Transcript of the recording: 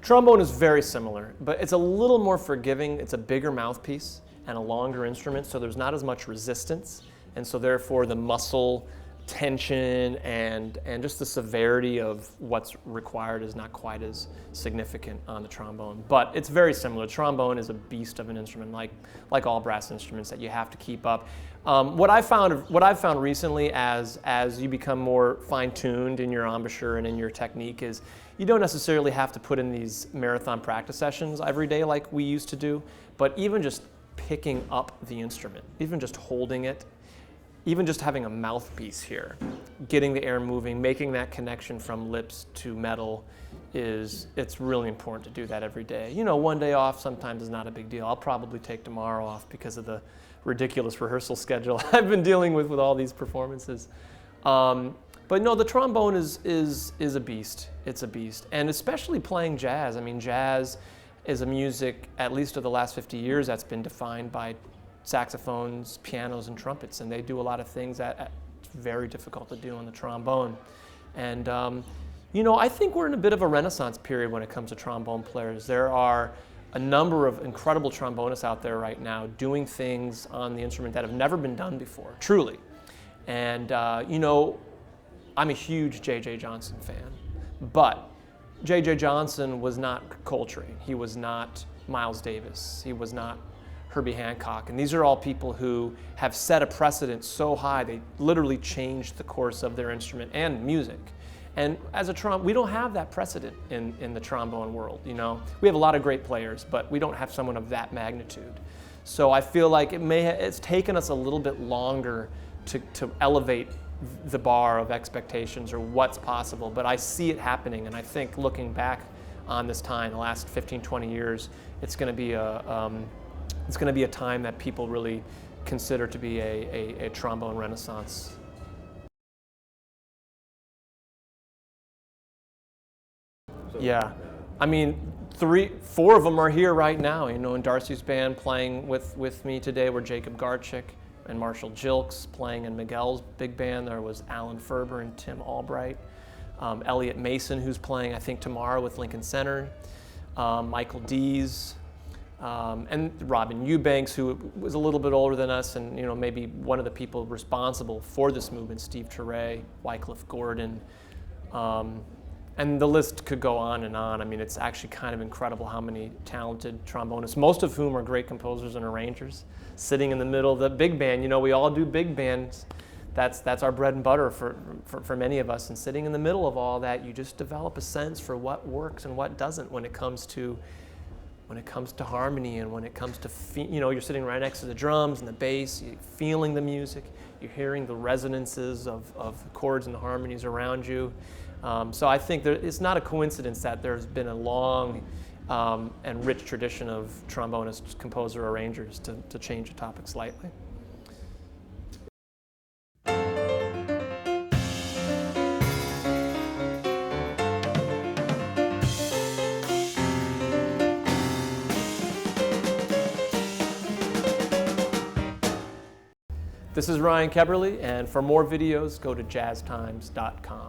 Trombone is very similar, but it's a little more forgiving. It's a bigger mouthpiece and a longer instrument, so there's not as much resistance, and so therefore the muscle tension and just the severity of what's required is not quite as significant on the trombone. But it's very similar. Trombone is a beast of an instrument, like all brass instruments that you have to keep up. What I've found recently, as you become more fine-tuned in your embouchure and in your technique, is you don't necessarily have to put in these marathon practice sessions every day like we used to do, but even just picking up the instrument, even just holding it, even just having a mouthpiece here, getting the air moving, making that connection from lips to metal, it's really important to do that every day. You know, one day off sometimes is not a big deal. I'll probably take tomorrow off because of the ridiculous rehearsal schedule I've been dealing with all these performances. But no, the trombone is a beast. It's a beast. And especially playing jazz. I mean, jazz is a music, at least of the last 50 years, that's been defined by saxophones, pianos, and trumpets, and they do a lot of things that it's very difficult to do on the trombone. And you know, I think we're in a bit of a renaissance period when it comes to trombone players. There are a number of incredible trombonists out there right now doing things on the instrument that have never been done before, truly. And you know, I'm a huge J.J. Johnson fan, but J.J. Johnson was not Coltrane. He was not Miles Davis. He was not Herbie Hancock, and these are all people who have set a precedent so high they literally changed the course of their instrument and music. And as a we don't have that precedent in the trombone world. You know, we have a lot of great players, but we don't have someone of that magnitude. So I feel like it's taken us a little bit longer to elevate the bar of expectations or what's possible, but I see it happening, and I think looking back on this time, the last 15, 20 years, it's going to be a time that people really consider to be a trombone renaissance. Yeah, I mean, 4 of them are here right now. You know, in Darcy's band playing with me today were Jacob Garchik and Marshall Jilks. Playing in Miguel's big band, there was Alan Ferber and Tim Albright. Elliot Mason, who's playing, I think, tomorrow with Lincoln Center. Michael Dees. And Robin Eubanks, who was a little bit older than us, and you know, maybe one of the people responsible for this movement, Steve Turre, Wycliffe Gordon, and the list could go on and on. I mean, it's actually kind of incredible how many talented trombonists, most of whom are great composers and arrangers, sitting in the middle of the big band. You know, we all do big bands. That's our bread and butter for many of us. And sitting in the middle of all that, you just develop a sense for what works and what doesn't when it comes to harmony, and when it comes to, you know, you're sitting right next to the drums and the bass, you're feeling the music, you're hearing the resonances of the chords and the harmonies around you. So I think it's not a coincidence that there's been a long and rich tradition of trombonists, composer, arrangers, to change the topic slightly. This is Ryan Keberle, and for more videos, go to jazztimes.com.